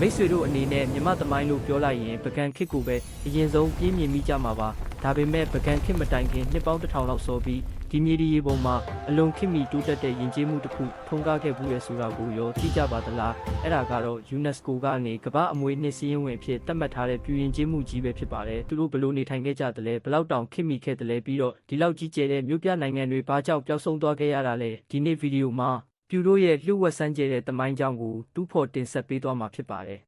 မိတ်ဆွေတို့အနေနဲ့မြမသမိုင်းလို့ပြောလိုက်ရင်ပကံခစ်ကိုပဲအရင်ဆုံးပြင်းမြင်မိကြမှာပါဒါပေမဲ့ပကံခစ်မတိုင်ခင်နှစ်ပေါင်း1000လောက်စောပြီးဒီမြေဒီရေပုံမှာအလွန်ခေတ်မီတိုးတက်တဲ့ယဉ်ကျေးမှုတစ်ခုထွန်းကားခဲ့ဘူးလေဆိုတာကိုရောသိကြပါသလားအဲ့ဒါကတော့ UNESCO ကနေကမ္ဘာအမွေအနှစ်စည်းရင်းဝင်အဖြစ်သတ်မှတ်ထားတဲ့ပြည်ယဉ်ကျေးမှုကြီးပဲဖြစ်ပါတယ်သူတို့ဘယ်လိုနေထိုင်ခဲ့ကြသလဲဘယ်လောက်တောင်ခေတ်မီခဲ့သလဲပြီးတော့ဒီလောက်ကြီးကျယ်တဲ့မြို့ပြနိုင်ငံတွေဘာကြောင့်ပျောက်ဆုံးသွားခဲ့ရတာလဲဒီနေ့ဗီဒီယိုမှာပြူတို့ရဲ့လျှို့ဝှက်စမ်းကြဲတဲ့သမိုင်းကြောင်းကိုတူးဖော်တင်ဆက်ပေးသွားမှာဖြစ်ပါတယ်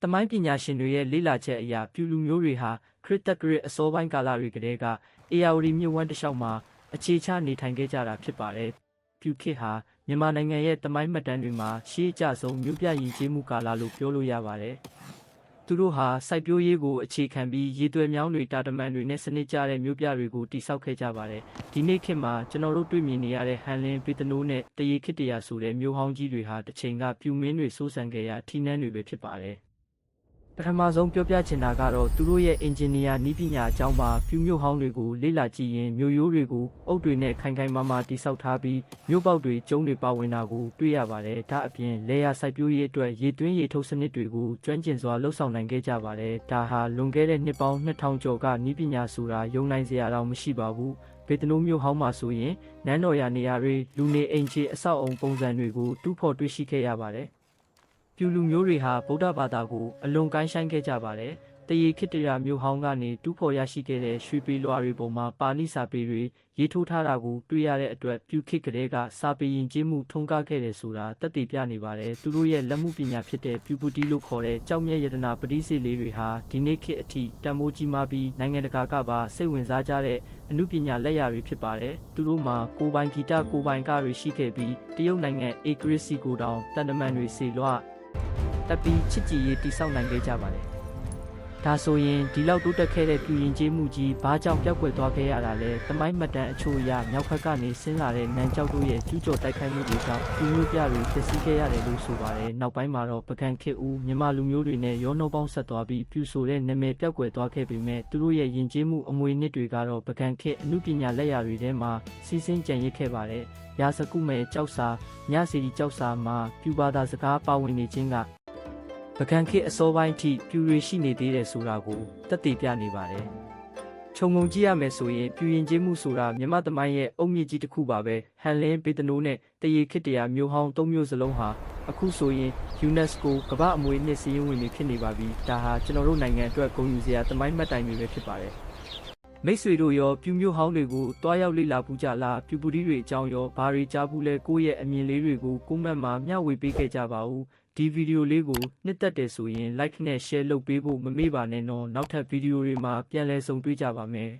သမိုင်းပညာရှင်တွေရဲ့လေ့လာချက်အရပြူလူမျိုးတွေဟာခရစ်တက္ကရာအစောပိုင်းကာလတွေကတည်းကအေယာဝတီမြစ်ဝှမ်းတစ်လျှောက်မှာအခြေချနေထိုင်ခဲ့ကြတာဖြစ်ပါတယ်။ပြူခေတ်ဟာမြန်မာနိုင်ငံရဲ့သမိုင်းမှတ်တမ်းတွေမှာရှေးအကျဆုံးမြို့ပြယဉ်ကျေးမှုကာလလို့ပြောလို့ရပါတယ်။သူတို့ဟာစိုက်ပျိုးရေးကိုအခြေခံပြီးရေသွဲမြောင်းတွေတာတမန်တွေနဲ့စနစ်ကျတဲ့မြို့ပြတွေကိုတည်ဆောက်ခဲ့ကြပါတယ်။ဒီနေ့ခေတ်မှာကျွန်တော်တို့တွေ့မြင်နေရတဲ့ဟန်လင်းပေတနိုးနဲ့တရေခေတ္တရာဆိုတဲ့မြို့ဟောင်းကြီးတွေဟာတစ်ချိန်ကပြူမင်းတွေစိုးစံခဲ့ရထီးနှန်းတွေပဲဖြစ်ပါတယ်။ပထမဆုံးပြောပြချင်တာကတော့သူတို့ရဲ့အင်ဂျင်နီယာနည်းပညာအကြောင်းပါပြူမြို့ဟောင်းတွေကိုလေ့လာကြည့်ရင်မြို့ရိုးတွေကိုအုတ်တွေနဲ့ခိုင်ခိုင်မာမာတိဆောက်ထားပြီးမြို့ပေါက်တွေကျုံးတွေပါဝင်တာကိုတွေ့ရပါတယ်ဒါအပြင်လေယာစိုက်ပျိုးရေးအတွက်ရေသွင်းရေထုတ်စနစ်တွေကိုကျွမ်းကျင်စွာလှုပ်ဆောင်နိုင်ခဲ့ကြပါတယ်ဒါဟာလွန်ခဲ့တဲ့နှစ်ပေါင်း2000ကျော်ကနည်းပညာဆိုတာယုံနိုင်စရာတော့မရှိပါဘူးပေတနိုးမြို့ဟောင်းမှာဆိုရင်နန်းတော်ရာနေရာတွေလူနေအိမ်ခြေအဆောက်အုံပုံစံတွေကိုတူးဖော်တွေ့ရှိခဲ့ရပါတယ်ပြူလူမျိုးတွေဟာဗုဒ္ဓဘာသာကိုအလွန်ကိုင်းဆိုင်ခဲ့ကြပါတယ်။တရေခေတ္တရာမြို့ဟောင်းကနေတူးဖော်ရရှိခဲ့တဲ့ရွှေပေလွှာတွေပေါ်မှာပါဠိစာပေတွေရေးထိုးထားတာကိုတွေ့ရတဲ့အတွက်ပြူခေတ်ကလေးကစာပေယဉ်ကျေးမှုထွန်းကားခဲ့တယ်ဆိုတာသက်သေပြနေပါတယ်။သူတို့ရဲ့လက်မှုပညာဖြစ်တဲ့ပြူပူတီလို့ခေါ်တဲ့ကြောက်မြတ်ယတနာပဋိစေလေးတွေဟာဒီနေ့ခေတ်အထိတန်ဖိုးကြီးမားပြီးနိုင်ငံတကာကပါစိတ်ဝင်စားကြတဲ့အမှုပညာလက်ရာတွေဖြစ်ပါတယ်။သူတို့မှာကိုယ်ပိုင်ဂီတကိုယ်ပိုင်ကတွေရှိခဲ့ပြီးတရုတ်နိုင်ငံအေဂရစ်စီကိုတောင်တန်တမန်တွေစေလွှတ်တပ်ပြီးချစ်ကြည်ရေးတိစောက်နိုင်ခဲ့ကြပါတယ်။ဒါဆိုရင်ဒီလောက်တိုးတက်ခဲ့တဲ့ပြည်ရင်ကျေးမှုကြီးဘာကြောင့်ပျောက်ကွယ်သွားခဲ့ရတာလဲ။သမိုင်းမှတ်တမ်းအချို့အရမြောက်ဘက်ကနေဆင်းလာတဲ့နန်းကျောက်တို့ရဲ့ကျူးကျော်တိုက်ခိုက်မှုတွေကြောင့်ပြည်မျိုးပြတွေဖြစ်စီခဲ့ရတယ်လို့ဆိုပါတယ်။နောက်ပိုင်းမှာတော့ပကံခေတ်ဦးမြန်မာလူမျိုးတွေနဲ့ရောနှောပေါင်းဆက်သွားပြီးပြူဆိုတဲ့နာမည်ပျောက်ကွယ်သွားခဲ့ပေမဲ့သူတို့ရဲ့ယဉ်ကျေးမှုအမွေအနှစ်တွေကတော့ပကံခေတ်အမှုပညာလက်ရာတွေထဲမှာစီးစင်းကြံရစ်ခဲ့ပါတယ်။ရာစကုမဲ့ကြောက်စာညစီဒီကြောက်စာမှာပြူဘာသာစကားပါဝင်နေခြင်းကပကံခေတ်အစောပိုင်းထိပြူတွေရှိနေသေးတယ်ဆိုတာကိုသက်သေပြနေပါတယ်။ခြုံငုံကြည့်ရမယ်ဆိုရင်ပြူရင်ကျေးမှုဆိုတာမြမသမိုင်းရဲ့အုတ်မြစ်ကြီးတစ်ခုပါပဲ။ဟန်လင်းပေတနိုးနဲ့တရေခေတ္တရာမြို့ဟောင်း၃မြို့စလုံးဟာအခုဆိုရင် UNESCO ကမ္ဘာအမွေအနှစ်စည်းရင်းဝင်တွေဖြစ်နေပါပြီ။ဒါဟာကျွန်တော်တို့နိုင်ငံအတွက်ဂုဏ်ယူစရာသမိုင်းမှတ်တိုင်တွေပဲဖြစ်ပါတယ်။မိတ်ဆွေတို့ရောပြူမြို့ဟောင်းတွေကိုတွားရောက်လေ့လာပူးကြလားပြူပူတီတွေအကြောင်းရောဘာတွေကြားဘူးလဲကိုယ့်ရဲ့အမြင်လေးတွေကိုကွန်မန့်မှာမျှဝေပေးခဲ့ကြပါဦးဒီဗီဒီယိုလေးကိုနှစ်သက်တယ်ဆိုရင် like နဲ့ share လုပ်ပေးဖို့မမေ့ပါနဲ့နော်နောက်ထပ်ဗီဒီယိုတွေမှာပြန်လည်ဆုံတွေ့ကြပါမယ်